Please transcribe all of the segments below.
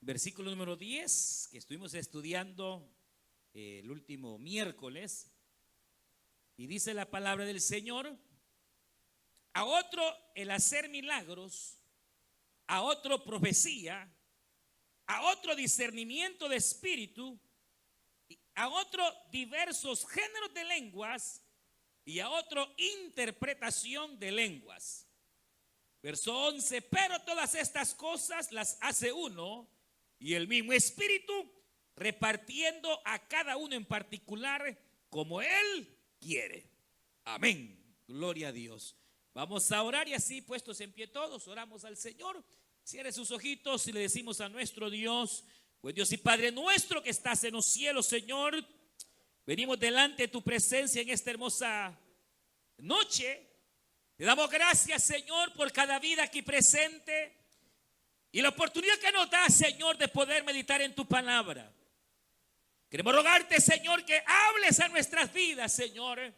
versículo número 10, que estuvimos estudiando el último miércoles, y dice la palabra del Señor: a otro el hacer milagros, a otro profecía, a otro discernimiento de espíritu, a otro diversos géneros de lenguas, y a otro interpretación de lenguas. Verso 11: pero todas estas cosas las hace uno y el mismo Espíritu, repartiendo a cada uno en particular como Él quiere. Amén. Gloria a Dios. Vamos a orar, y así puestos en pie todos, oramos al Señor. Cierre sus ojitos y le decimos a nuestro Dios: pues Dios y Padre nuestro que estás en los cielos, Señor, venimos delante de tu presencia en esta hermosa noche. Te damos gracias, Señor, por cada vida aquí presente y la oportunidad que nos da, Señor, de poder meditar en tu palabra. Queremos rogarte, Señor, que hables a nuestras vidas, Señor,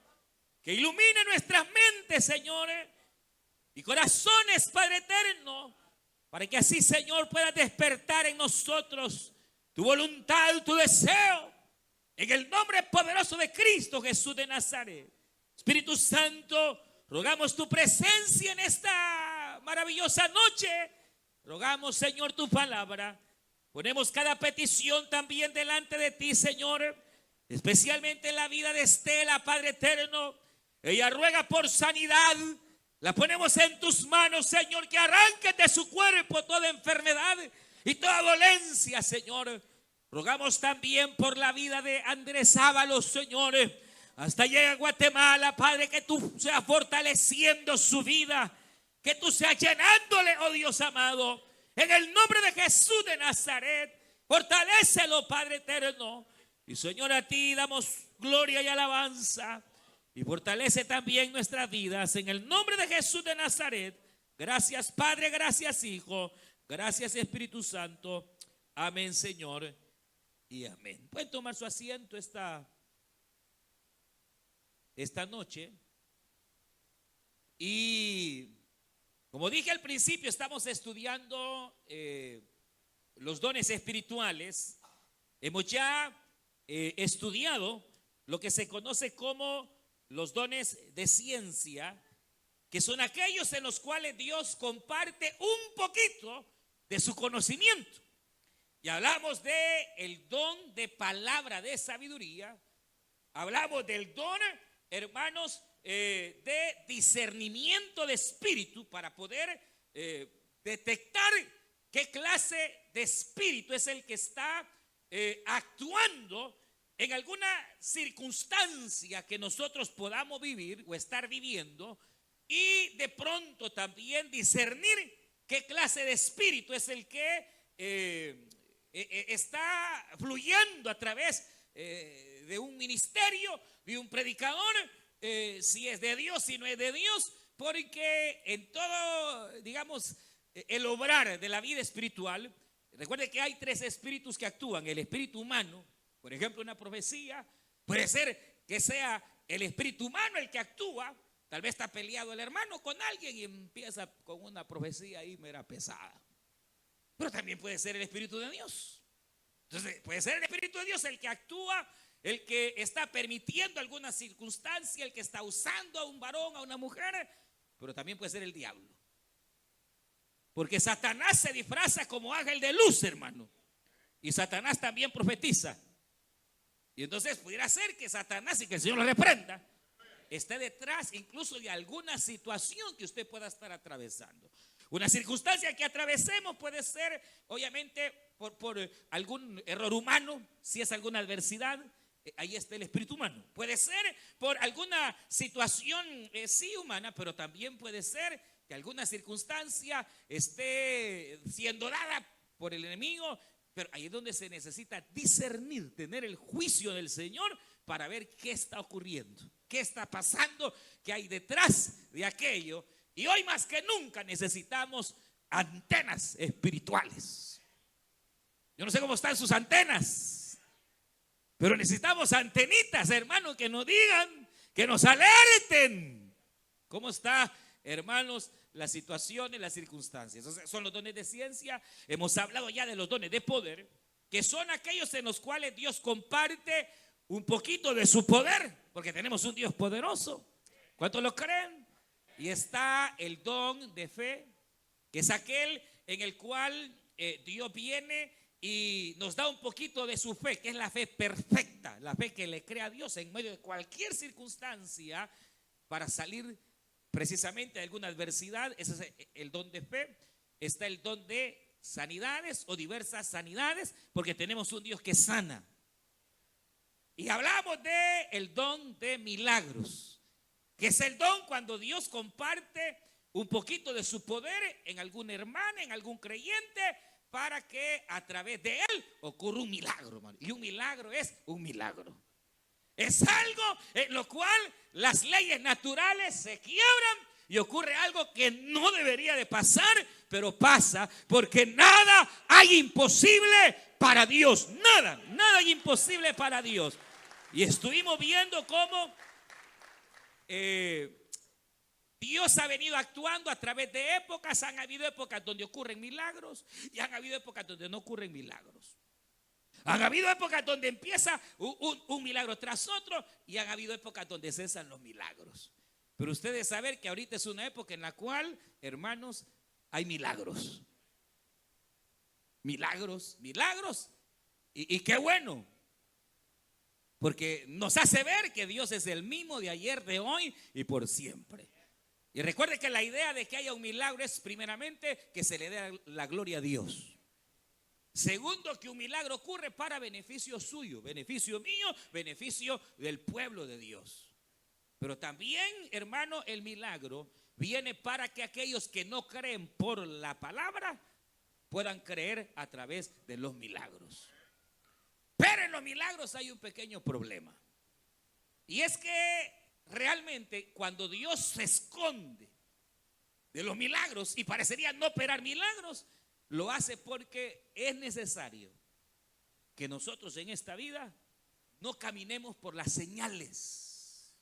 que ilumine nuestras mentes, Señor, y corazones, Padre eterno, para que así, Señor, puedas despertar en nosotros tu voluntad, tu deseo, en el nombre poderoso de Cristo Jesús de Nazaret. Espíritu Santo, rogamos tu presencia en esta maravillosa noche. Rogamos, Señor, tu palabra. Ponemos cada petición también delante de ti, Señor, especialmente en la vida de Estela, Padre eterno. Ella ruega por sanidad. La ponemos en tus manos, Señor, que arranques de su cuerpo toda enfermedad y toda dolencia, Señor. Rogamos también por la vida de Andrés Ábalos, Señor, hasta llega a Guatemala, Padre, que tú seas fortaleciendo su vida, que tú seas llenándole, oh Dios amado, en el nombre de Jesús de Nazaret. Fortalécelo, Padre eterno. Y Señor, a ti damos gloria y alabanza, y fortalece también nuestras vidas en el nombre de Jesús de Nazaret. Gracias, Padre, gracias, Hijo, gracias, Espíritu Santo. Amén, Señor, y amén. Pueden tomar su asiento esta noche. Y como dije al principio, estamos estudiando los dones espirituales. Hemos ya estudiado lo que se conoce como los dones de ciencia, que son aquellos en los cuales Dios comparte un poquito de su conocimiento. Y hablamos de el don de palabra de sabiduría. Hablamos del don, hermanos, de discernimiento de espíritu, para poder detectar qué clase de espíritu es el que está actuando en alguna circunstancia que nosotros podamos vivir o estar viviendo, y de pronto también discernir qué clase de espíritu es el que está fluyendo a través de un ministerio, de un predicador, si es de Dios, si no es de Dios, porque en todo, digamos, el obrar de la vida espiritual, recuerde que hay tres espíritus que actúan: el espíritu humano. Por ejemplo, una profecía puede ser que sea el espíritu humano el que actúa. Tal vez está peleado el hermano con alguien y empieza con una profecía ahí mera pesada. Pero también puede ser el Espíritu de Dios. Entonces puede ser el Espíritu de Dios el que actúa, el que está permitiendo alguna circunstancia, el que está usando a un varón, a una mujer. Pero también puede ser el diablo, porque Satanás se disfraza como ángel de luz, hermano, y Satanás también profetiza. Y entonces pudiera ser que Satanás, y que el Señor lo reprenda, esté detrás incluso de alguna situación que usted pueda estar atravesando. Una circunstancia que atravesemos puede ser, obviamente, por algún error humano. Si es alguna adversidad, ahí está el espíritu humano. Puede ser por alguna situación sí humana, pero también puede ser que alguna circunstancia esté siendo dada por el enemigo. Pero ahí es donde se necesita discernir, tener el juicio del Señor para ver qué está ocurriendo, qué está pasando, qué hay detrás de aquello. Y hoy más que nunca necesitamos antenas espirituales. Yo no sé cómo están sus antenas, pero necesitamos antenitas, hermanos, que nos digan, que nos alerten. ¿Cómo está, hermanos, las situaciones, las circunstancias. O sea, son los dones de ciencia. Hemos hablado ya de los dones de poder, que son aquellos en los cuales Dios comparte un poquito de su poder, porque tenemos un Dios poderoso. ¿Cuántos lo creen? Y está el don de fe, que es aquel en el cual Dios viene y nos da un poquito de su fe, que es la fe perfecta, la fe que le cree a Dios en medio de cualquier circunstancia para salir precisamente de alguna adversidad. Ese es el don de fe. Está el don de sanidades o diversas sanidades, porque tenemos un Dios que sana. Y hablamos de el don de milagros, que es el don cuando Dios comparte un poquito de su poder en alguna hermana, en algún creyente, para que a través de él ocurra un milagro, hermano. Y un milagro es un milagro. Es algo en lo cual las leyes naturales se quiebran y ocurre algo que no debería de pasar, pero pasa, porque nada hay imposible para Dios. Nada hay imposible para Dios. Y estuvimos viendo cómo Dios ha venido actuando a través de épocas. Han habido épocas donde ocurren milagros y han habido épocas donde no ocurren milagros. Han habido épocas donde empieza un milagro tras otro y han habido épocas donde cesan los milagros. Pero ustedes saben que ahorita es una época en la cual, hermanos, hay milagros. Milagros. Y qué bueno. Porque nos hace ver que Dios es el mismo de ayer, de hoy y por siempre. Y recuerde que la idea de que haya un milagro es primeramente que se le dé la gloria a Dios. Segundo, que un milagro ocurre para beneficio suyo, beneficio mío, beneficio del pueblo de Dios. Pero también, hermano, el milagro viene para que aquellos que no creen por la palabra puedan creer a través de los milagros. Pero en los milagros hay un pequeño problema. Y es que realmente cuando Dios se esconde de los milagros y parecería no operar milagros, lo hace porque es necesario que nosotros en esta vida no caminemos por las señales.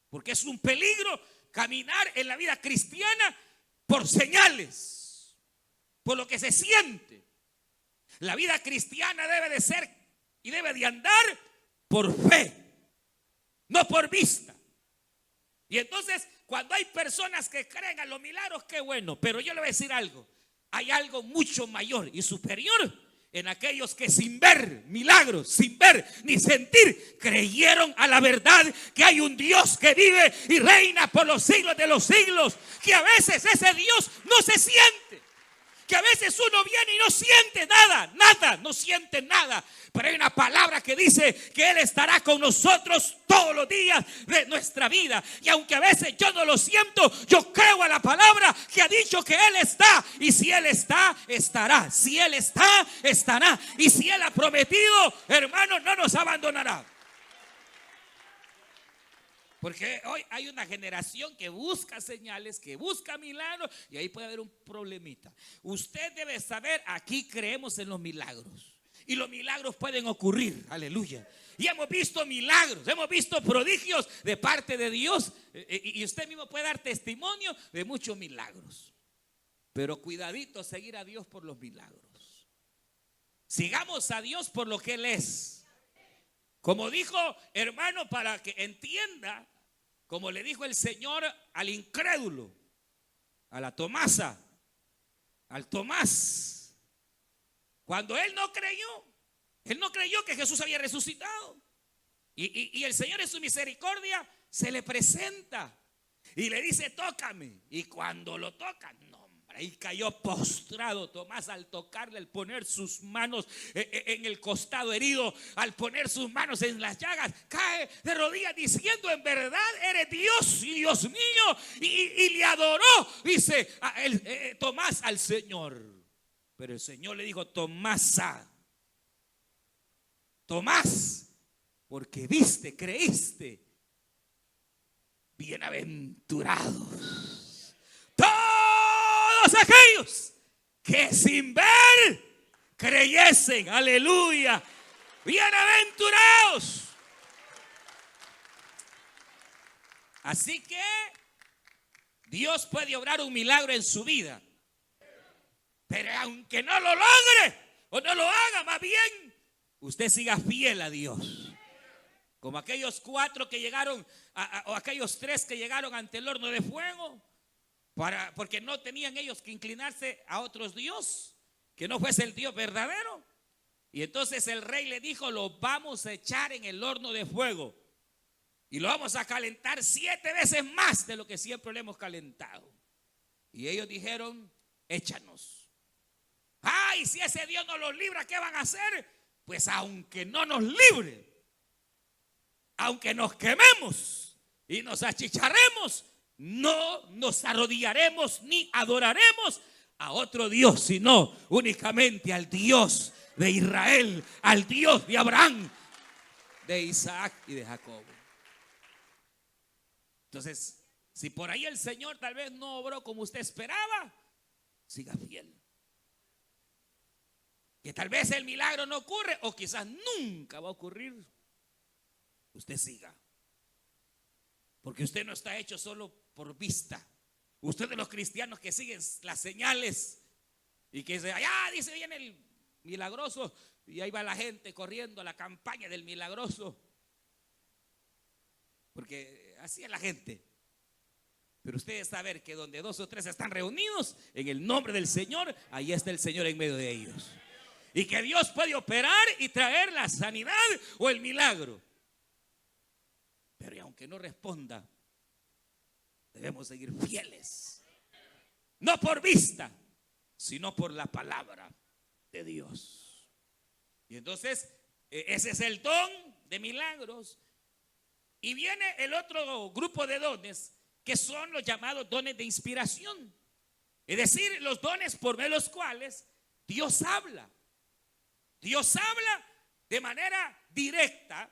Porque es un peligro caminar en la vida cristiana por señales, por lo que se siente. La vida cristiana debe de ser y debe de andar por fe, no por vista. Y entonces, cuando hay personas que creen a los milagros, qué bueno. Pero yo le voy a decir algo. Hay algo mucho mayor y superior en aquellos que sin ver milagros, sin ver ni sentir, creyeron a la verdad que hay un Dios que vive y reina por los siglos de los siglos. Que a veces ese Dios no se siente. Que a veces uno viene y no siente nada, no siente nada. Pero hay una palabra que dice que Él estará con nosotros todos los días de nuestra vida. Y aunque a veces yo no lo siento, yo creo a la palabra que ha dicho que Él está. Y si Él está, estará. Si Él está, estará. Y si Él ha prometido, hermano, no nos abandonará. Porque hoy hay una generación que busca señales, que busca milagros, y ahí puede haber un problemita. Usted debe saber, aquí creemos en los milagros. Y los milagros pueden ocurrir, aleluya. Y hemos visto milagros, hemos visto prodigios de parte de Dios. Y usted mismo puede dar testimonio de muchos milagros. Pero cuidadito seguir a Dios por los milagros. Sigamos a Dios por lo que Él es. Como dijo, hermano, para que entienda, como le dijo el Señor al incrédulo, a la Tomasa, al Tomás, cuando él no creyó que Jesús había resucitado. Y el Señor en su misericordia se le presenta y le dice, tócame. Y cuando lo toca, no. Y cayó postrado Tomás al tocarle, al poner sus manos en el costado herido, al poner sus manos en las llagas, cae de rodillas diciendo, en verdad eres Dios y Dios mío. Y le adoró, dice Tomás al Señor. Pero el Señor le dijo, Tomás, porque viste, creíste, bienaventurados todos aquellos que sin ver creyesen, aleluya, bienaventurados. Así que Dios puede obrar un milagro en su vida. Pero aunque no lo logre o no lo haga, más bien, usted siga fiel a Dios. Como aquellos 4 que llegaron, o aquellos 3 que llegaron ante el horno de fuego, porque no tenían ellos que inclinarse a otros dios, que no fuese el Dios verdadero. Y entonces el rey le dijo: lo vamos a echar en el horno de fuego y lo vamos a calentar 7 veces más de lo que siempre le hemos calentado. Y ellos dijeron: échanos. Ay, si ese Dios no los libra, ¿qué van a hacer? Pues aunque no nos libre, aunque nos quememos y nos achicharremos, no nos arrodillaremos ni adoraremos a otro Dios, sino únicamente al Dios de Israel, al Dios de Abraham, de Isaac y de Jacob. Entonces, si por ahí el Señor tal vez no obró como usted esperaba, siga fiel. Que tal vez el milagro no ocurre, o quizás nunca va a ocurrir. Usted siga. Porque usted no está hecho solo por vista. Usted de los cristianos que siguen las señales y que dice: allá dice viene el milagroso, y ahí va la gente corriendo a la campaña del milagroso. Porque así es la gente. Pero ustedes saben que donde 2 o 3 están reunidos en el nombre del Señor, ahí está el Señor en medio de ellos. Y que Dios puede operar y traer la sanidad o el milagro. Pero aunque no responda, debemos seguir fieles. No por vista, sino por la palabra de Dios. Y entonces, ese es el don de milagros. Y viene el otro grupo de dones, que son los llamados dones de inspiración. Es decir, los dones por medio de los cuales Dios habla. Dios habla de manera directa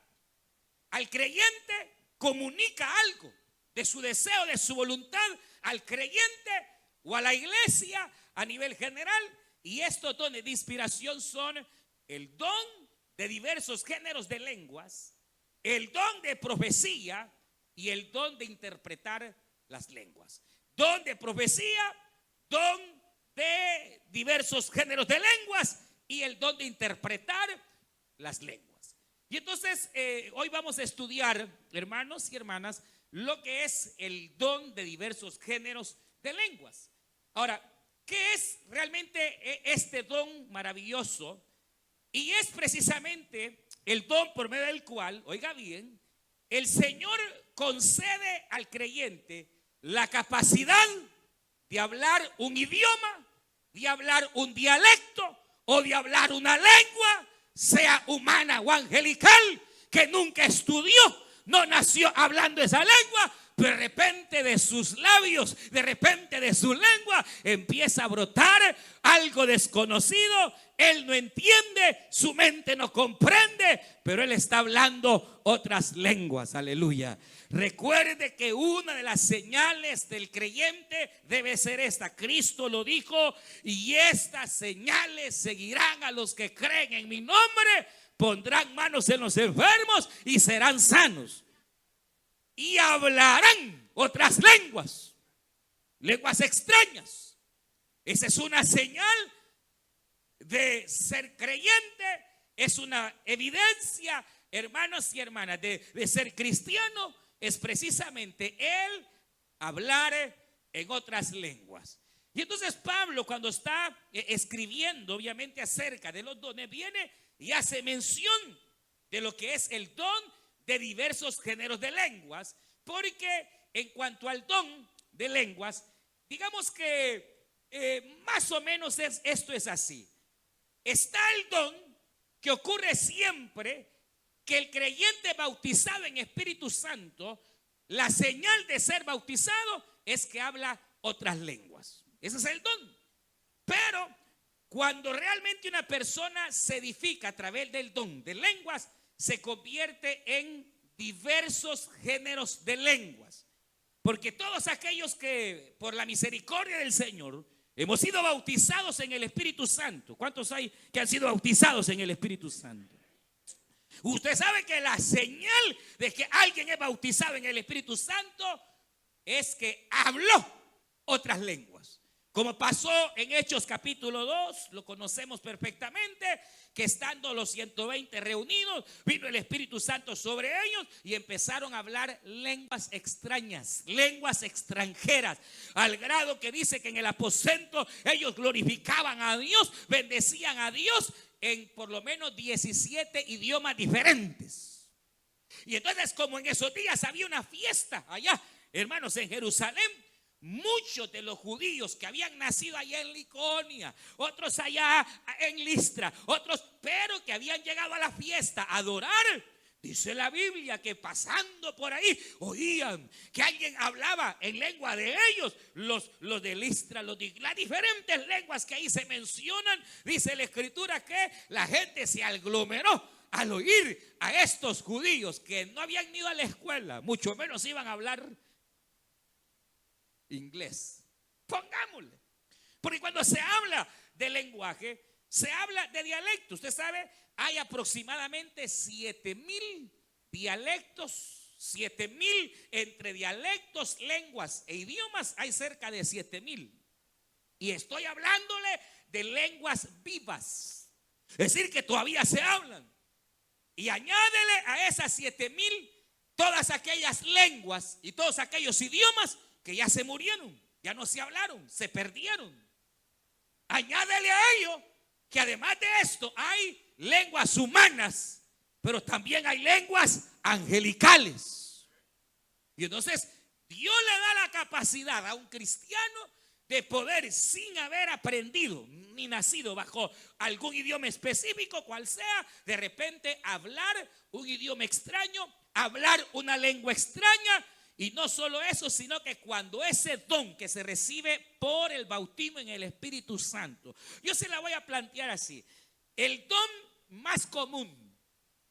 al creyente, comunica algo de su deseo, de su voluntad al creyente o a la iglesia a nivel general. Y estos dones de inspiración son el don de diversos géneros de lenguas, el don de profecía y el don de interpretar las lenguas. Don de profecía, don de diversos géneros de lenguas y el don de interpretar las lenguas. Y entonces hoy vamos a estudiar, hermanos y hermanas, lo que es el don de diversos géneros de lenguas. Ahora, ¿qué es realmente este don maravilloso? Y es precisamente el don por medio del cual, oiga bien, el Señor concede al creyente la capacidad de hablar un idioma, de hablar un dialecto o de hablar una lengua, sea humana o angelical, que nunca estudió, no nació hablando esa lengua, pero de repente de sus labios, de repente de su lengua, empieza a brotar algo desconocido. Él no entiende, su mente no comprende, pero él está hablando otras lenguas. Aleluya. Recuerde que una de las señales del creyente debe ser esta. Cristo lo dijo: y estas señales seguirán a los que creen en mi nombre. Pondrán manos en los enfermos y serán sanos. Y hablarán otras lenguas, lenguas extrañas. Esa es una señal de ser creyente, es una evidencia, hermanos y hermanas, de ser cristiano. Es precisamente el hablar en otras lenguas. Y entonces Pablo, cuando está escribiendo obviamente acerca de los dones, viene y hace mención de lo que es el don de diversos géneros de lenguas, porque en cuanto al don de lenguas, digamos que más o menos esto es así. Está el don que ocurre siempre que el creyente bautizado en Espíritu Santo, la señal de ser bautizado es que habla otras lenguas. Ese es el don. Pero cuando realmente una persona se edifica a través del don de lenguas, se convierte en diversos géneros de lenguas. Porque todos aquellos que por la misericordia del Señor hemos sido bautizados en el Espíritu Santo. ¿Cuántos hay que han sido bautizados en el Espíritu Santo? Usted sabe que la señal de que alguien es bautizado en el Espíritu Santo es que habló otras lenguas. Como pasó en Hechos capítulo 2, lo conocemos perfectamente, que estando los 120 reunidos, vino el Espíritu Santo sobre ellos y empezaron a hablar lenguas extrañas, lenguas extranjeras, al grado que dice que en el aposento ellos glorificaban a Dios, bendecían a Dios en por lo menos 17 idiomas diferentes. Y entonces, como en esos días había una fiesta allá, hermanos, en Jerusalén, muchos de los judíos que habían nacido allá en Liconia, otros allá en Listra, otros, pero que habían llegado a la fiesta a adorar, dice la Biblia que pasando por ahí oían que alguien hablaba en lengua de ellos, los de Listra, las diferentes lenguas que ahí se mencionan. Dice la Escritura que la gente se aglomeró al oír a estos judíos que no habían ido a la escuela, mucho menos iban a hablar inglés. Pongámosle. Porque cuando se habla de lenguaje, se habla de dialecto. Usted sabe, hay aproximadamente 7,000 dialectos, 7,000 entre dialectos, lenguas e idiomas. Hay cerca de 7,000. Y estoy hablándole de lenguas vivas. Es decir, que todavía se hablan. Y añádele a esas 7,000 todas aquellas lenguas y todos aquellos idiomas que ya se murieron, ya no se hablaron, se perdieron. Añádele a ello que además de esto hay lenguas humanas, pero también hay lenguas angelicales. Y entonces Dios le da la capacidad a un cristiano de poder, sin haber aprendido ni nacido bajo algún idioma específico, cual sea, de repente hablar un idioma extraño, hablar una lengua extraña. Y no solo eso, sino que cuando ese don que se recibe por el bautismo en el Espíritu Santo, yo se la voy a plantear así: el don más común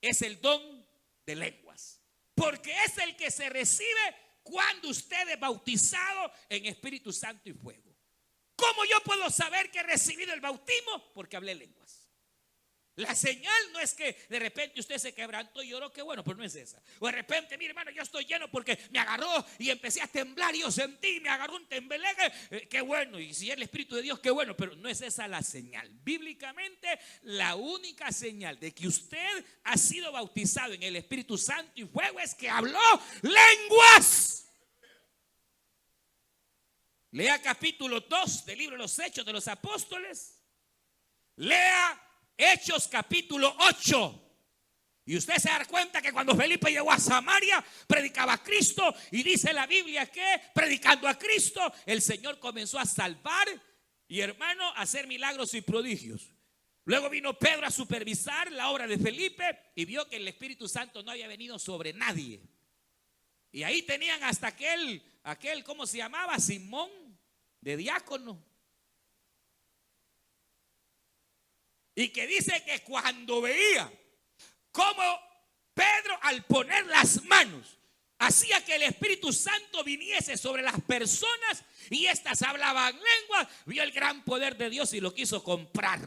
es el don de lenguas, porque es el que se recibe cuando usted es bautizado en Espíritu Santo y fuego. ¿Cómo yo puedo saber que he recibido el bautismo? Porque hablé lenguas. La señal no es que de repente usted se quebrantó y lloró, qué bueno, pero no es esa. O de repente, mire hermano, yo estoy lleno porque me agarró y empecé a temblar y yo sentí, me agarró un tembeleque, qué bueno. Y si es el Espíritu de Dios, qué bueno, pero no es esa la señal. Bíblicamente, la única señal de que usted ha sido bautizado en el Espíritu Santo y fuego es que habló lenguas. Lea capítulo 2 del libro de los Hechos de los Apóstoles. Lea Hechos capítulo 8. Y usted se da cuenta que cuando Felipe llegó a Samaria, predicaba a Cristo. Y dice la Biblia que predicando a Cristo, el Señor comenzó a salvar y, hermano, a hacer milagros y prodigios. Luego vino Pedro a supervisar la obra de Felipe y vio que el Espíritu Santo no había venido sobre nadie. Y ahí tenían hasta aquel, ¿cómo se llamaba? Simón, de diácono. Y que dice que cuando veía cómo Pedro, al poner las manos, hacía que el Espíritu Santo viniese sobre las personas y éstas hablaban lenguas, vio el gran poder de Dios y lo quiso comprar.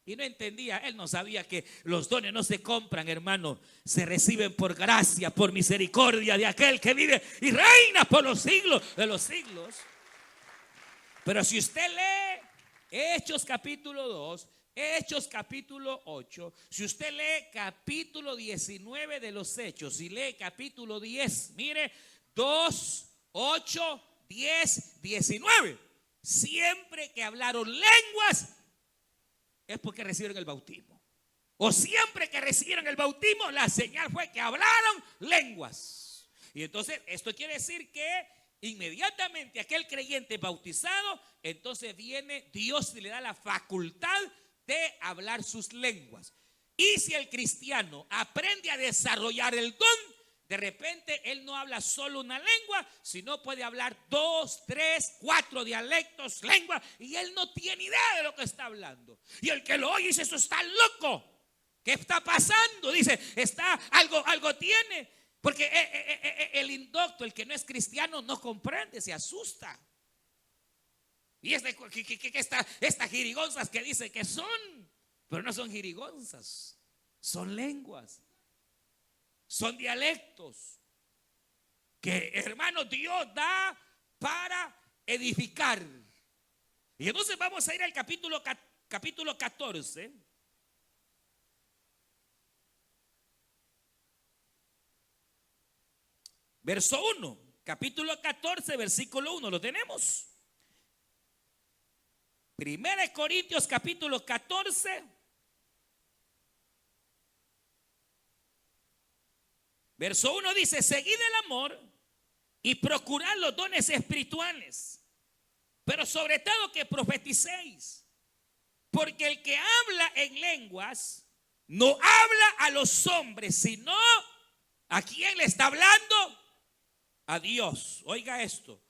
Y no entendía, él no sabía que los dones no se compran, hermano, se reciben por gracia, por misericordia de aquel que vive y reina por los siglos de los siglos. Pero si usted lee Hechos capítulo 2, Hechos capítulo 8, si usted lee capítulo 19 de los Hechos y lee capítulo 10, mire, 2, 8, 10, 19, siempre que hablaron lenguas es porque recibieron el bautismo. O siempre que recibieron el bautismo, la señal fue que hablaron lenguas. Y entonces esto quiere decir que inmediatamente aquel creyente bautizado, entonces viene Dios y le da la facultad de hablar sus lenguas. Y si el cristiano aprende a desarrollar el don, de repente él no habla solo una lengua, sino puede hablar 2, 3, 4 dialectos, lenguas, y él no tiene idea de lo que está hablando. Y el que lo oye dice, eso está loco. ¿Qué está pasando? Dice, algo tiene. Porque el indocto, el que no es cristiano, no comprende, se asusta. Y estas jirigonzas que dice que son, pero no son jirigonzas, son lenguas, son dialectos que, hermano, Dios da para edificar. Y entonces vamos a ir al capítulo 14. Verso 1. Capítulo 14, versículo 1. ¿Lo tenemos? Primera de Corintios capítulo 14. Verso 1 dice: seguid el amor y procurad los dones espirituales, pero sobre todo que profeticéis, porque el que habla en lenguas no habla a los hombres, sino ¿a quién le está hablando? A Dios. Oiga esto: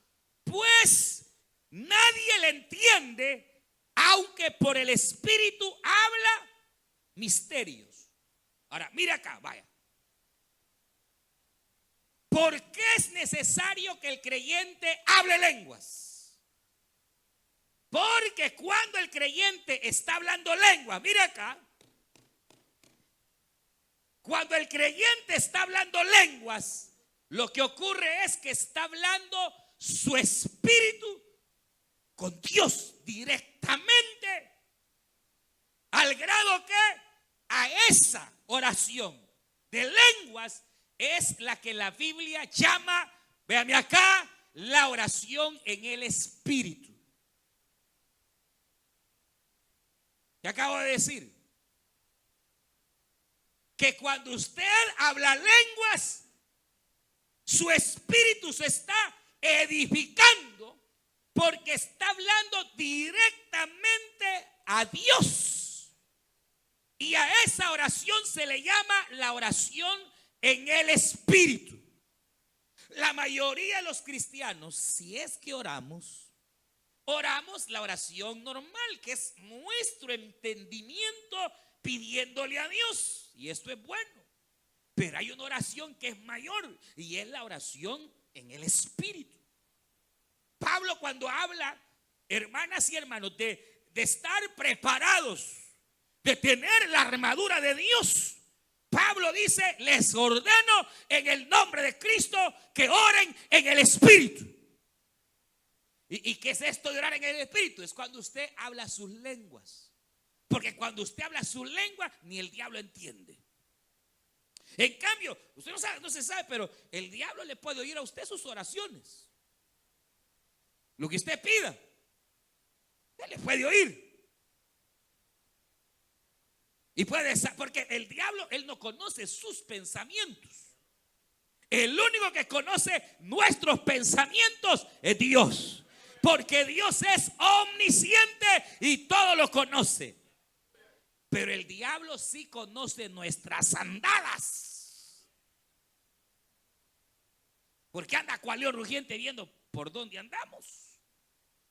pues nadie le entiende, aunque por el Espíritu habla misterios. Ahora, mira acá, vaya. ¿Por qué es necesario que el creyente hable lenguas? Porque cuando el creyente está hablando lenguas, mira acá, cuando el creyente está hablando lenguas, lo que ocurre es que está hablando su espíritu con Dios directamente, al grado que a esa oración de lenguas es la que la Biblia llama, véame acá, la oración en el espíritu. ¿Qué acabo de decir? Que cuando usted habla lenguas, su espíritu se está edificando porque está hablando directamente a Dios. Y a esa oración se le llama la oración en el espíritu. La mayoría de los cristianos, si es que oramos la oración normal, que es nuestro entendimiento pidiéndole a Dios. Y esto es bueno. Pero hay una oración que es mayor y es la oración en el espíritu. Pablo, cuando habla, hermanas y hermanos, de estar preparados, de tener la armadura de Dios, Pablo dice: les ordeno en el nombre de Cristo que oren en el espíritu. ¿Y qué es esto de orar en el espíritu? Es cuando usted habla sus lenguas. Porque cuando usted habla sus lenguas, ni el diablo entiende. En cambio, usted no sabe, no se sabe, pero el diablo le puede oír a usted sus oraciones. Lo que usted pida, él le puede oír. Y puede, porque el diablo, él no conoce sus pensamientos. El único que conoce nuestros pensamientos es Dios. Porque Dios es omnisciente y todo lo conoce. Pero el diablo sí conoce nuestras andadas. Porque anda cual león rugiente viendo por dónde andamos,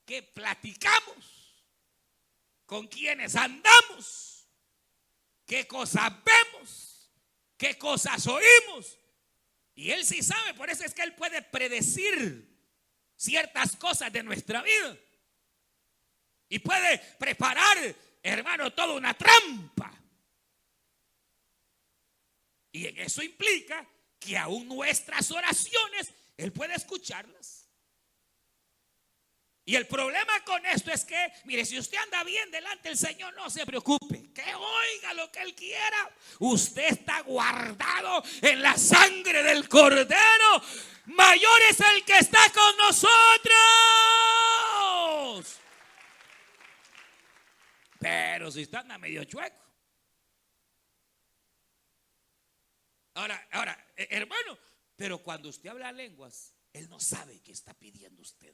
qué platicamos, con quiénes andamos, qué cosas vemos, qué cosas oímos. Y él sí sabe, por eso es que él puede predecir ciertas cosas de nuestra vida. Y puede preparar, hermano, toda una trampa. Y en eso implica que aún nuestras oraciones, él puede escucharlas. Y el problema con esto es que, mire, si usted anda bien delante del Señor, no se preocupe, que oiga lo que Él quiera. Usted está guardado en la sangre del Cordero. Mayor es el que está con nosotros. Pero si usted anda medio chueco. Ahora, hermano, pero cuando usted habla lenguas, Él no sabe qué está pidiendo usted.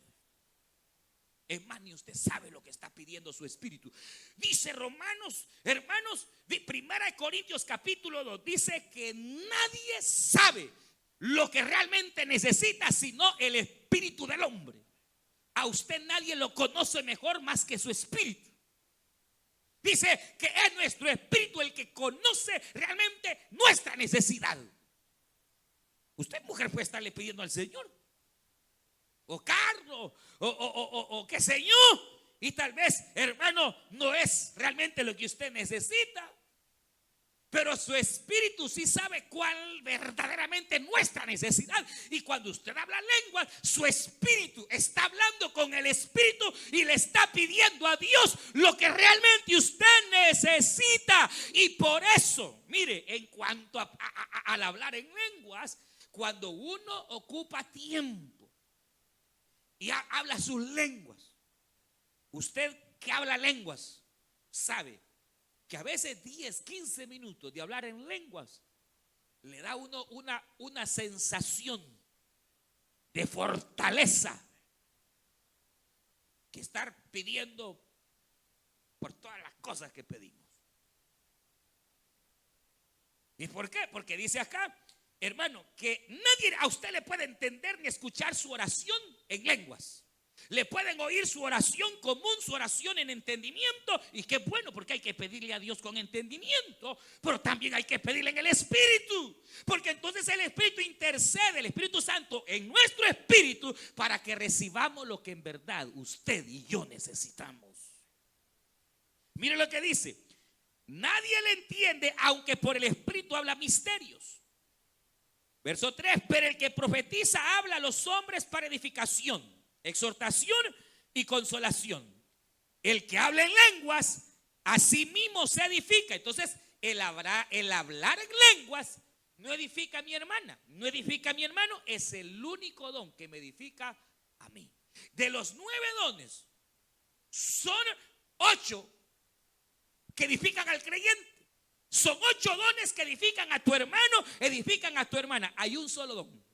Es más, ni usted sabe lo que está pidiendo su espíritu. Dice Romanos, hermanos, de 1 Corintios capítulo 2, dice que nadie sabe lo que realmente necesita sino el espíritu del hombre. A usted nadie lo conoce mejor más que su espíritu. Dice que es nuestro espíritu el que conoce realmente nuestra necesidad. Usted, mujer, puede estarle pidiendo al Señor, o carro, o qué sé yo, y tal vez, hermano, no es realmente lo que usted necesita. Pero su espíritu sí sabe cuál verdaderamente es nuestra necesidad. Y cuando usted habla lenguas, su espíritu está hablando con el espíritu y le está pidiendo a Dios lo que realmente usted necesita. Y por eso, mire, en cuanto al hablar en lenguas, cuando uno ocupa tiempo y habla sus lenguas, usted que habla lenguas sabe que a veces 10, 15 minutos de hablar en lenguas le da a uno una sensación de fortaleza que estar pidiendo por todas las cosas que pedimos. ¿Y por qué? Porque dice acá, hermano, que nadie a usted le puede entender ni escuchar su oración en lenguas. Le pueden oír su oración común, su oración en entendimiento. Y qué bueno, porque hay que pedirle a Dios con entendimiento, pero también hay que pedirle en el Espíritu, porque entonces el Espíritu intercede, el Espíritu Santo en nuestro espíritu, para que recibamos lo que en verdad usted y yo necesitamos. Mire lo que dice: nadie le entiende, aunque por el Espíritu habla misterios. Verso 3: pero el que profetiza habla a los hombres para edificación, exhortación y consolación. El que habla en lenguas, a sí mismo se edifica. Entonces, el hablar en lenguas no edifica a mi hermana, no edifica a mi hermano. Es el único don que me edifica a mí. De los 9 dones, son 8 que edifican al creyente. Son 8 dones que edifican a tu hermano, edifican a tu hermana. Hay un solo don,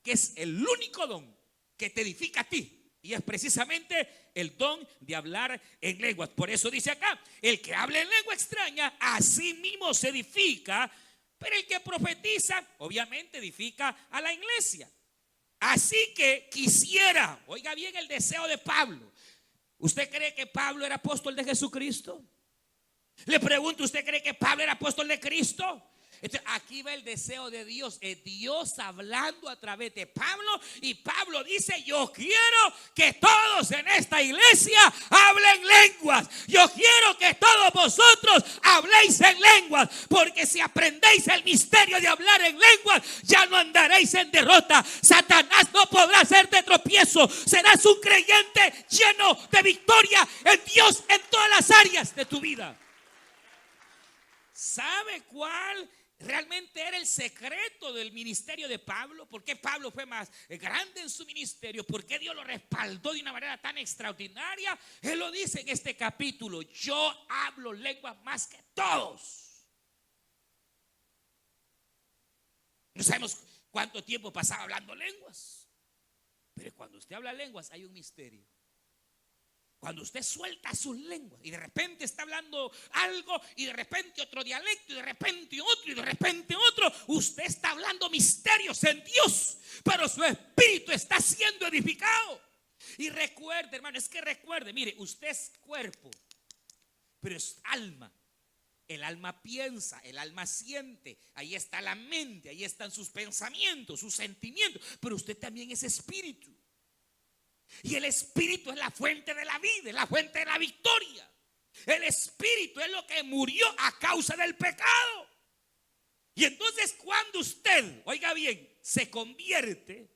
que es el único don que te edifica a ti, y es precisamente el don de hablar en lenguas. Por eso dice acá: el que habla en lengua extraña, a sí mismo se edifica, pero el que profetiza, obviamente edifica a la iglesia. Así que quisiera, oiga bien el deseo de Pablo. ¿Usted cree que Pablo era apóstol de Jesucristo? Le pregunto, ¿usted cree que Pablo era apóstol de Cristo? Entonces, aquí va el deseo de Dios, es Dios hablando a través de Pablo. Y Pablo dice: yo quiero que todos en esta iglesia hablen lenguas. Yo quiero que todos vosotros habléis en lenguas, porque si aprendéis el misterio de hablar en lenguas, ya no andaréis en derrota. Satanás no podrá hacerte tropiezo. Serás un creyente lleno de victoria en Dios en todas las áreas de tu vida. ¿Sabe cuál realmente era el secreto del ministerio de Pablo? ¿Por qué Pablo fue más grande en su ministerio? ¿Por qué Dios lo respaldó de una manera tan extraordinaria? Él lo dice en este capítulo: yo hablo lenguas más que todos. No sabemos cuánto tiempo pasaba hablando lenguas, pero cuando usted habla lenguas hay un misterio. Cuando usted suelta sus lenguas y de repente está hablando algo, y de repente otro dialecto, y de repente otro, y de repente otro, usted está hablando misterios en Dios, pero su espíritu está siendo edificado. Y recuerde, hermano, es que recuerde, mire, usted es cuerpo, pero es alma. El alma piensa, el alma siente, ahí está la mente, ahí están sus pensamientos, sus sentimientos, pero usted también es espíritu. Y el espíritu es la fuente de la vida, es la fuente de la victoria. El espíritu es lo que murió a causa del pecado. Y entonces cuando usted, oiga bien, se convierte,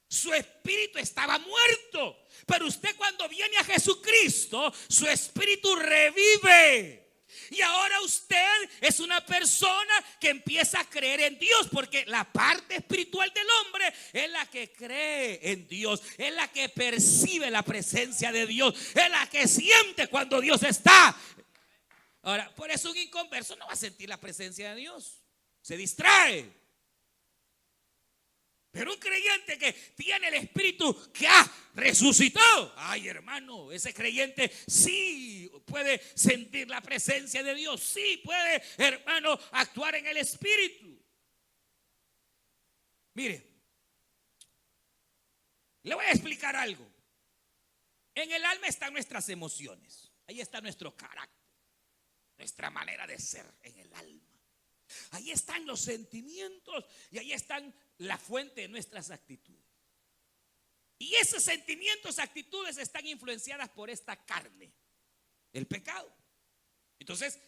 su espíritu estaba muerto. Pero usted cuando viene a Jesucristo, su espíritu revive. Y ahora usted es una persona que empieza a creer en Dios, porque la parte espiritual del hombre es la que cree en Dios, es la que percibe la presencia de Dios, es la que siente cuando Dios está. Ahora, por eso un inconverso no va a sentir la presencia de Dios, se distrae. Pero un creyente que tiene el espíritu que ha resucitado, ay hermano, ese creyente sí puede sentir la presencia de Dios, sí puede, hermano, actuar en el espíritu. Mire, le voy a explicar algo. En el alma están nuestras emociones, ahí está nuestro carácter, nuestra manera de ser en el alma. Ahí están los sentimientos y ahí están la fuente de nuestras actitudes. Y esos sentimientos, actitudes están influenciadas por esta carne, el pecado. Entonces,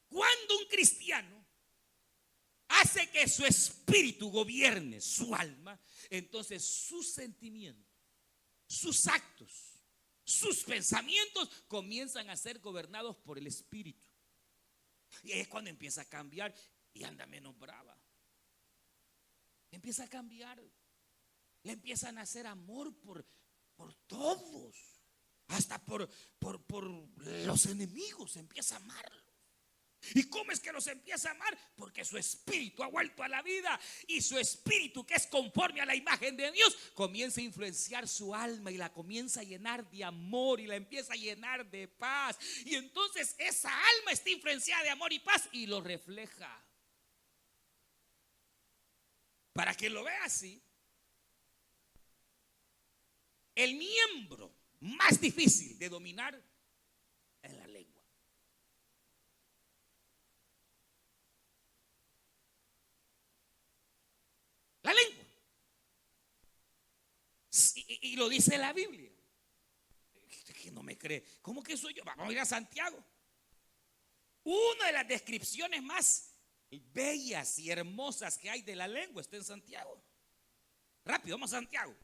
cuando un cristiano hace que su espíritu gobierne su alma, entonces sus sentimientos, sus actos, sus pensamientos comienzan a ser gobernados por el espíritu. Y es cuando empieza a cambiar y anda menos brava. Empieza a cambiar. Le empiezan a hacer amor por todos. Hasta por los enemigos empieza a amarlos. ¿Y cómo es que los empieza a amar? Porque su espíritu ha vuelto a la vida. Y su espíritu, que es conforme a la imagen de Dios, comienza a influenciar su alma y la comienza a llenar de amor y la empieza a llenar de paz. Y entonces esa alma está influenciada de amor y paz y lo refleja. Para que lo vea así, el miembro más difícil de dominar es la lengua. La lengua. Y lo dice la Biblia. Que no me cree. ¿Cómo que soy yo? Vamos a ir a Santiago. Una de las descripciones más bellas y hermosas que hay de la lengua está en Santiago. Rápido, vamos a Santiago.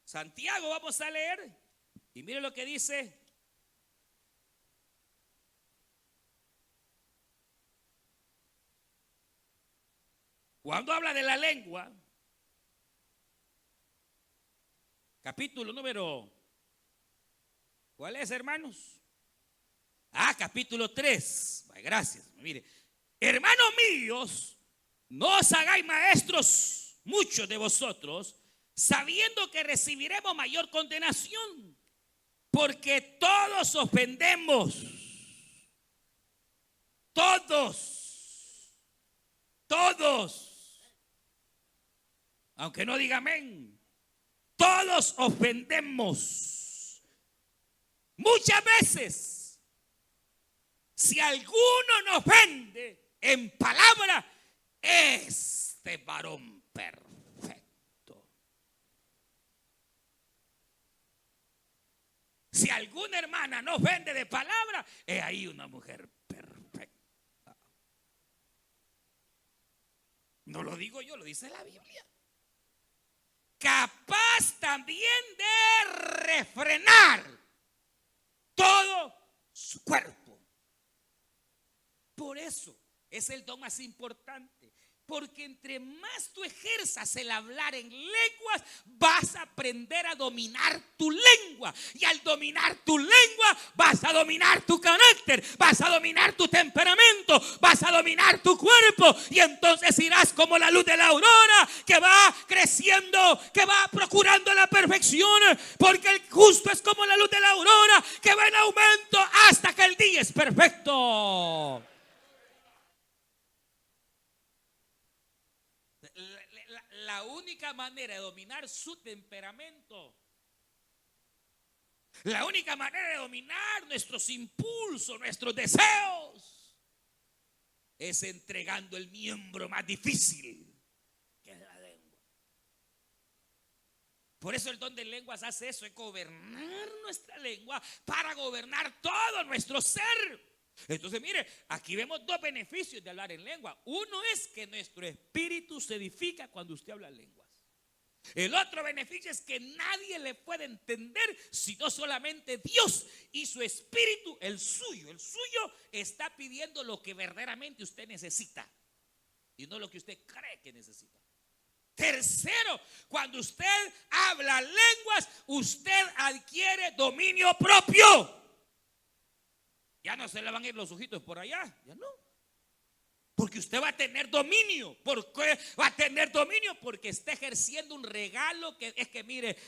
Santiago, vamos a leer. Y mire lo que dice. Cuando habla de la lengua, capítulo número, ¿cuál es, hermanos? Capítulo 3. Gracias. Mire, hermanos míos, no os hagáis maestros muchos de vosotros, sabiendo que recibiremos mayor condenación, porque todos ofendemos. Todos. Aunque no diga amén. Todos ofendemos. Muchas veces, si alguno nos ofende en palabra, este varón perfecto. Si alguna hermana no ofende de palabra, es ahí una mujer perfecta. No lo digo yo, lo dice la Biblia. Capaz también de refrenar todo su cuerpo. Por eso es el don más importante. Porque entre más tú ejerzas el hablar en lenguas, vas a aprender a dominar tu lengua. Y al dominar tu lengua, vas a dominar tu carácter, vas a dominar tu temperamento, vas a dominar tu cuerpo. Y entonces irás como la luz de la aurora, que va creciendo, que va procurando la perfección. Porque el justo es como la luz de la aurora, que va en aumento hasta que el día es perfecto. La única manera de dominar su temperamento, la única manera de dominar nuestros impulsos, nuestros deseos, es entregando el miembro más difícil, que es la lengua. Por eso el don de lenguas hace eso, es gobernar nuestra lengua para gobernar todo nuestro ser. Entonces mire, aquí vemos dos beneficios de hablar en lengua. Uno es que nuestro espíritu se edifica cuando usted habla lenguas. El otro beneficio es que nadie le puede entender sino solamente Dios. Y su espíritu, el suyo está pidiendo lo que verdaderamente usted necesita y no lo que usted cree que necesita. Tercero, cuando usted habla lenguas, usted adquiere dominio propio. Ya no se le van a ir los ojitos por allá, ya no. Porque usted va a tener dominio. ¿Por qué va a tener dominio? Porque está ejerciendo un regalo que es que mire,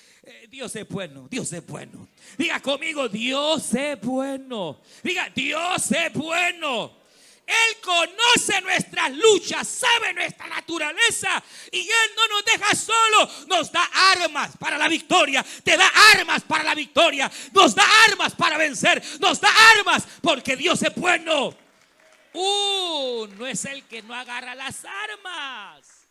Dios es bueno, Dios es bueno. Diga conmigo, Dios es bueno. Diga, Dios es bueno. Él conoce nuestras luchas, sabe nuestra naturaleza y Él no nos deja solo, nos da armas para la victoria, te da armas para la victoria, nos da armas para vencer, nos da armas porque Dios es bueno. No es el que no agarra las armas.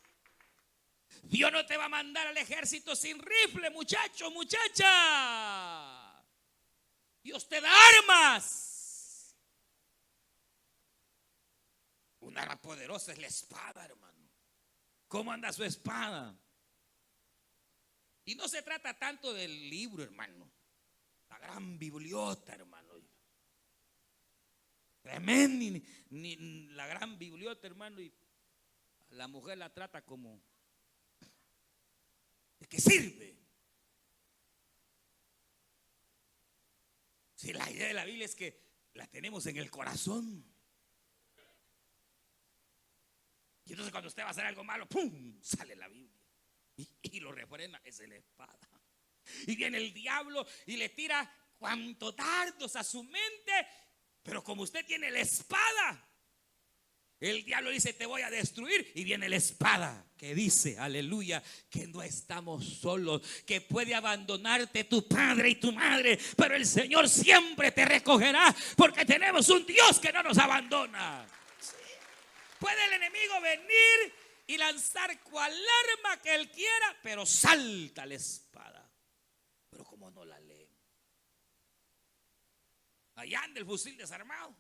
Dios no te va a mandar al ejército sin rifle, muchacho, muchacha. Dios te da armas. Un arma poderosa es la espada, hermano. ¿Cómo anda su espada? Y no se trata tanto del libro, hermano. La gran bibliota, hermano. Tremenda, ni la gran bibliota, hermano. Y la mujer la trata como ¿de qué sirve? Si la idea de la Biblia es que la tenemos en el corazón. Y entonces cuando usted va a hacer algo malo, ¡pum!, sale la Biblia. Y lo refrena, es la espada. Y viene el diablo y le tira cuantos dardos a su mente. Pero como usted tiene la espada, el diablo dice: te voy a destruir. Y viene la espada que dice, aleluya, que no estamos solos, que puede abandonarte tu padre y tu madre, pero el Señor siempre te recogerá, porque tenemos un Dios que no nos abandona. Sí. Puede el enemigo venir y lanzar cual arma que él quiera, pero salta la espada. Pero como no la lee, allá anda el fusil desarmado,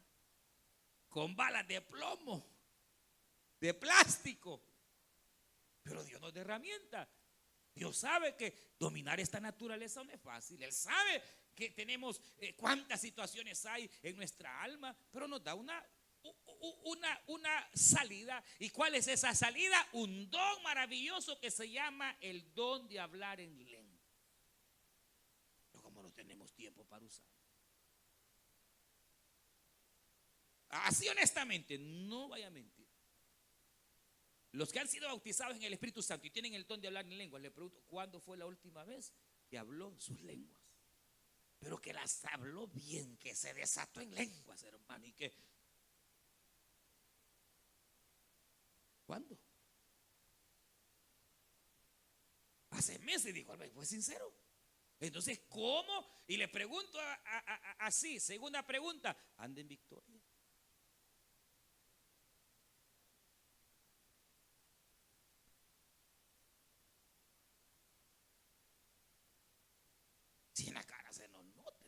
con balas de plomo, de plástico. Pero Dios nos da herramienta. Dios sabe que dominar esta naturaleza no es fácil. Él sabe que tenemos cuántas situaciones hay en nuestra alma, pero nos da una salida. ¿Y cuál es esa salida? Un don maravilloso que se llama el don de hablar en lengua. Pero como no tenemos tiempo para usar. Así honestamente, no vaya a mentir. Los que han sido bautizados en el Espíritu Santo y tienen el don de hablar en lenguas, le pregunto: ¿cuándo fue la última vez que habló sus lenguas? Pero que las habló bien, que se desató en lenguas, hermano. Y que ¿cuándo? Hace meses, dijo, fue sincero. Entonces, ¿cómo? Y le pregunto así, segunda pregunta: ¿anda en victoria? Si en la cara se nos nota.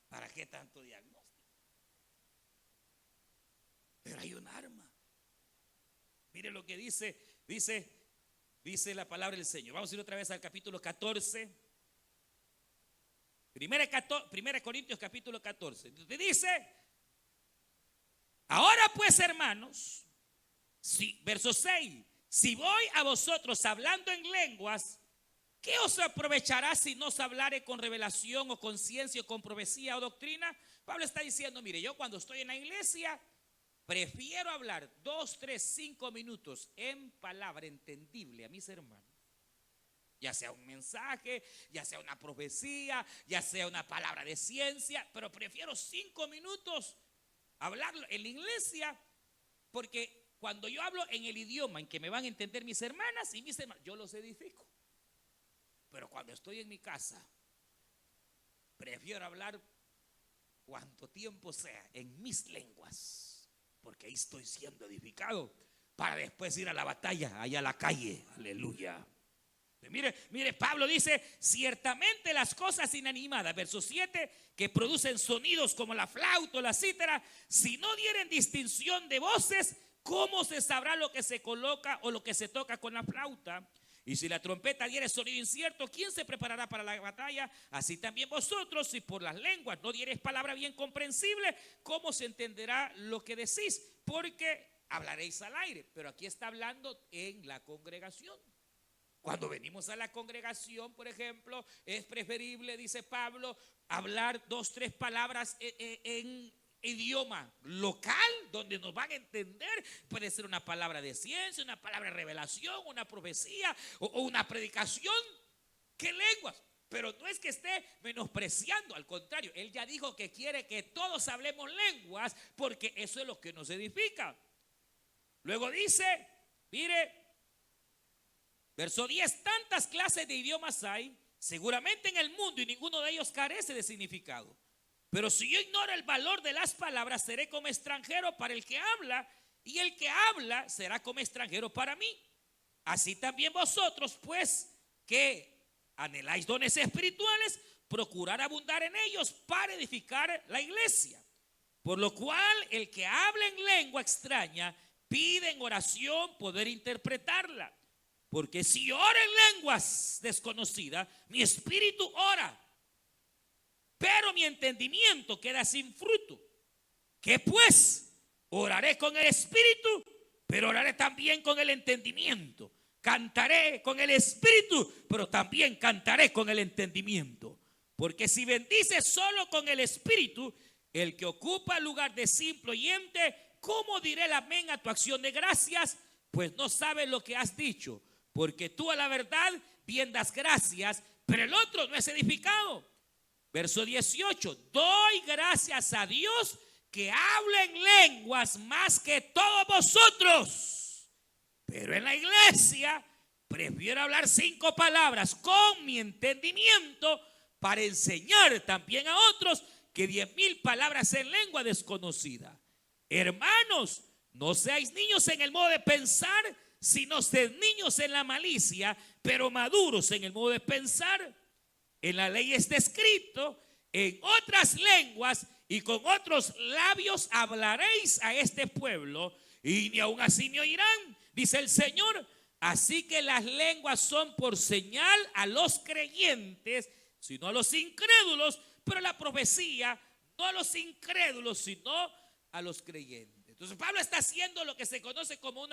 ¿Para qué tanto diagnóstico? Pero hay un arma. Mire lo que dice la palabra del Señor. Vamos a ir otra vez al capítulo 14. Primera Corintios capítulo 14. Entonces dice: ahora pues, hermanos, verso 6. Si voy a vosotros hablando en lenguas, ¿qué os aprovechará si no os hablare con revelación o con ciencia o con profecía o doctrina? Pablo está diciendo: mire, yo cuando estoy en la iglesia prefiero hablar 2, 3, 5 minutos en palabra entendible a mis hermanos. Ya sea un mensaje, ya sea una profecía, ya sea una palabra de ciencia, pero prefiero 5 minutos hablarlo en la iglesia, porque cuando yo hablo en el idioma en que me van a entender mis hermanas y mis hermanos, yo los edifico. Pero cuando estoy en mi casa, prefiero hablar cuanto tiempo sea en mis lenguas, porque ahí estoy siendo edificado para después ir a la batalla, allá a la calle. Aleluya. Mire, Pablo dice: ciertamente las cosas inanimadas, verso 7, que producen sonidos como la flauta o la cítara, si no dieren distinción de voces, ¿cómo se sabrá lo que se coloca o lo que se toca con la flauta? Y si la trompeta diere sonido incierto, ¿quién se preparará para la batalla? Así también vosotros, si por las lenguas no diereis palabra bien comprensible, ¿cómo se entenderá lo que decís? Porque hablaréis al aire. Pero aquí está hablando en la congregación. Cuando venimos a la congregación, por ejemplo, es preferible, dice Pablo, hablar 2, 3 palabras en idioma local, donde nos van a entender. Puede ser una palabra de ciencia, una palabra de revelación, una profecía o una predicación. ¿Qué lenguas? Pero no es que esté menospreciando, al contrario, él ya dijo que quiere que todos hablemos lenguas, porque eso es lo que nos edifica. Luego dice, mire, verso 10, tantas clases de idiomas hay seguramente en el mundo y ninguno de ellos carece de significado. Pero si yo ignoro el valor de las palabras, seré como extranjero para el que habla, y el que habla será como extranjero para mí. Así también vosotros, pues, que anheláis dones espirituales, procurar abundar en ellos para edificar la iglesia. Por lo cual el que habla en lengua extraña pide en oración poder interpretarla. Porque si ora en lenguas desconocidas, mi espíritu ora, pero mi entendimiento queda sin fruto. ¿Qué pues? Oraré con el espíritu, pero oraré también con el entendimiento. Cantaré con el espíritu, pero también cantaré con el entendimiento. Porque si bendices solo con el espíritu, el que ocupa el lugar de simple oyente, ¿cómo diré el amén a tu acción de gracias? Pues no sabes lo que has dicho, porque tú a la verdad bien das gracias, pero el otro no es edificado. Verso 18, doy gracias a Dios que habla en lenguas más que todos vosotros, pero en la iglesia prefiero hablar 5 palabras con mi entendimiento para enseñar también a otros que 10,000 palabras en lengua desconocida. Hermanos, no seáis niños en el modo de pensar, sino sed niños en la malicia, pero maduros en el modo de pensar. En la ley está escrito, en otras lenguas y con otros labios hablaréis a este pueblo, y ni aun así me oirán, dice el Señor. Así que las lenguas son por señal a los creyentes, sino a los incrédulos, pero la profecía no a los incrédulos, sino a los creyentes. Entonces Pablo está haciendo lo que se conoce como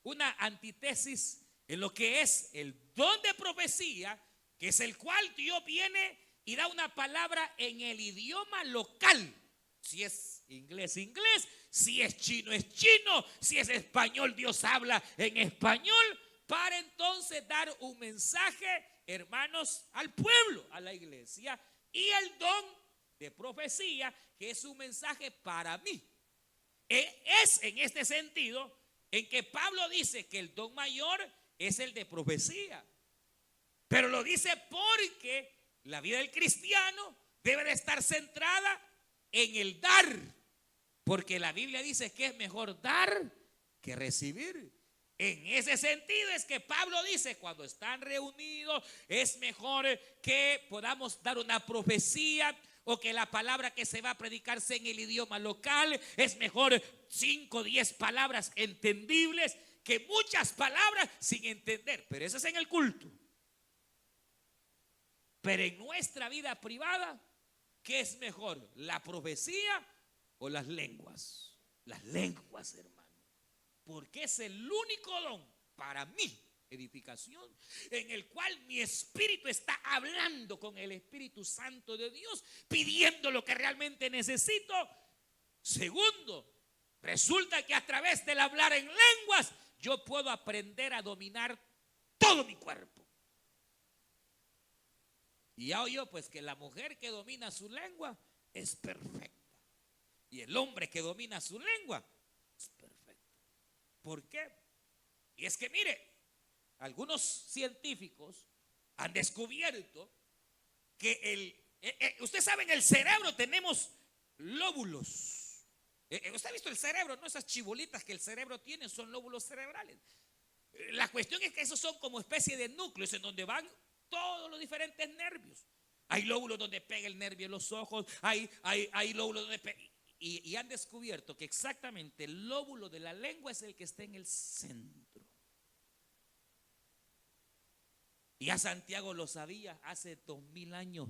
una antítesis en lo que es el don de profecía, que es el cual Dios viene y da una palabra en el idioma local. Si es inglés, inglés. Si es chino, si es español, Dios habla en español, para entonces dar un mensaje, hermanos, al pueblo, a la iglesia. Y el don de profecía, que es un mensaje para mí. Es en este sentido en que Pablo dice que el don mayor es el de profecía. Pero lo dice porque la vida del cristiano debe de estar centrada en el dar. Porque la Biblia dice que es mejor dar que recibir. En ese sentido es que Pablo dice, cuando están reunidos, es mejor que podamos dar una profecía, o que la palabra que se va a predicarse en el idioma local. Es mejor 5 o 10 palabras entendibles que muchas palabras sin entender. Pero eso es en el culto. Pero en nuestra vida privada, ¿qué es mejor? ¿La profecía o las lenguas? Las lenguas, hermano. Porque es el único don para mi edificación, en el cual mi espíritu está hablando con el Espíritu Santo de Dios, pidiendo lo que realmente necesito. Segundo, resulta que a través del hablar en lenguas, yo puedo aprender a dominar todo mi cuerpo. Y ya oyó pues que la mujer que domina su lengua es perfecta, y el hombre que domina su lengua es perfecto. ¿Por qué? Y es que mire, algunos científicos han descubierto que usted sabe, en el cerebro tenemos lóbulos. ¿Usted ha visto el cerebro? No, esas chibolitas que el cerebro tiene son lóbulos cerebrales. La cuestión es que esos son como especie de núcleos en donde van todos los diferentes nervios. Hay lóbulos donde pega el nervio en los ojos, hay lóbulos donde pega. Y han descubierto que exactamente el lóbulo de la lengua es el que está en el centro. Y a Santiago lo sabía hace 2000 años.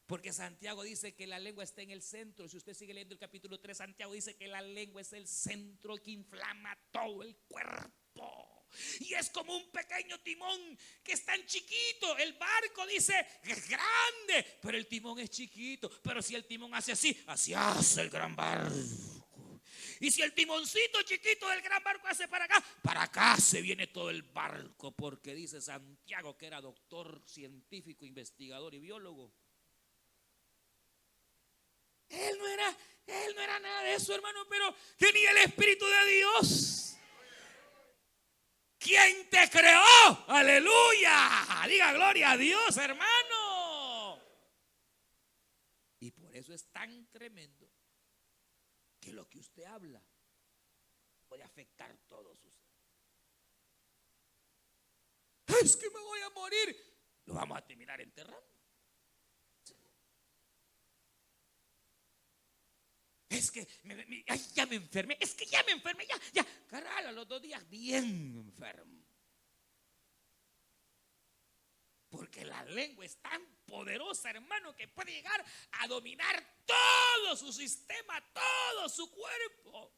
Porque Santiago dice que la lengua está en el centro. Si usted sigue leyendo el capítulo 3, Santiago dice que la lengua es el centro que inflama todo el cuerpo. Y es como un pequeño timón que es tan chiquito. El barco dice que es grande, pero el timón es chiquito. Pero si el timón hace así, así hace el gran barco. Y si el timoncito chiquito del gran barco hace para acá se viene todo el barco. Porque dice Santiago, que era doctor, científico, investigador y biólogo, él no era nada de eso, hermano, pero tenía el Espíritu de Dios. ¿Quién te creó? Aleluya. Diga gloria a Dios, hermano. Y por eso es tan tremendo que lo que usted habla puede afectar todo su ser. Es que me voy a morir. Lo vamos a terminar enterrando. es que ay, ya me enfermé, es que ya me enfermé, ya, caray, a los 2 días bien enfermo. Porque la lengua es tan poderosa, hermano, que puede llegar a dominar todo su sistema, todo su cuerpo.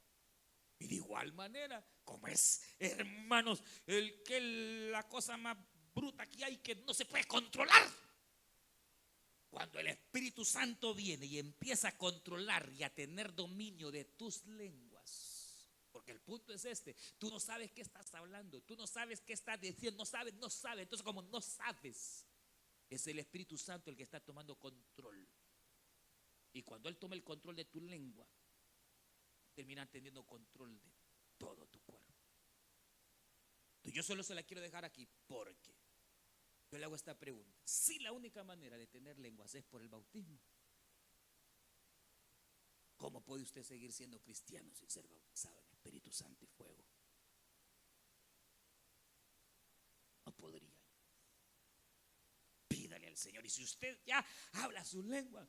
Y de igual manera, como es, hermanos, la cosa más bruta que hay que no se puede controlar. Cuando el Espíritu Santo viene y empieza a controlar y a tener dominio de tus lenguas, porque el punto es este: tú no sabes qué estás hablando, tú no sabes qué estás diciendo, no sabes. Entonces, como no sabes, es el Espíritu Santo el que está tomando control. Y cuando Él toma el control de tu lengua, termina teniendo control de todo tu cuerpo. Entonces, yo solo se la quiero dejar aquí porque yo le hago esta pregunta: si la única manera de tener lenguas es por el bautismo, ¿cómo puede usted seguir siendo cristiano sin ser bautizado en Espíritu Santo y fuego? No podría. Pídale al Señor. Y si usted ya habla su lengua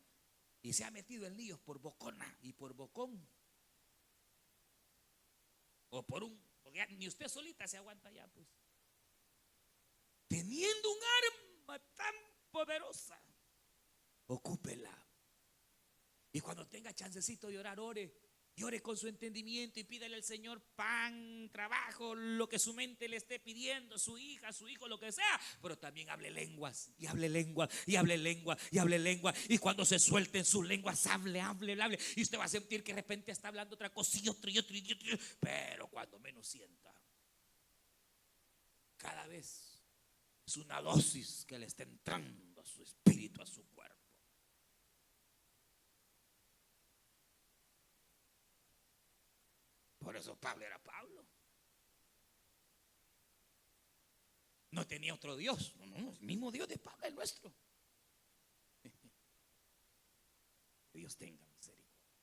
y se ha metido en líos por bocona y por bocón, o porque ya ni usted solita se aguanta ya, pues. Teniendo un arma tan poderosa, ocúpela. Y cuando tenga chancecito de orar, ore con su entendimiento y pídale al Señor pan, trabajo, lo que su mente le esté pidiendo, su hija, su hijo, lo que sea. Pero también hable lenguas, y hable lenguas, y hable lenguas, y hable lenguas. Y cuando se suelten sus lenguas, hable. Y usted va a sentir que de repente está hablando otra cosa y otro. Pero cuando menos sienta, cada vez es una dosis que le está entrando a su espíritu, a su cuerpo. Por eso Pablo era Pablo. No tenía otro Dios. No, el mismo Dios de Pablo es nuestro. Dios tenga misericordia.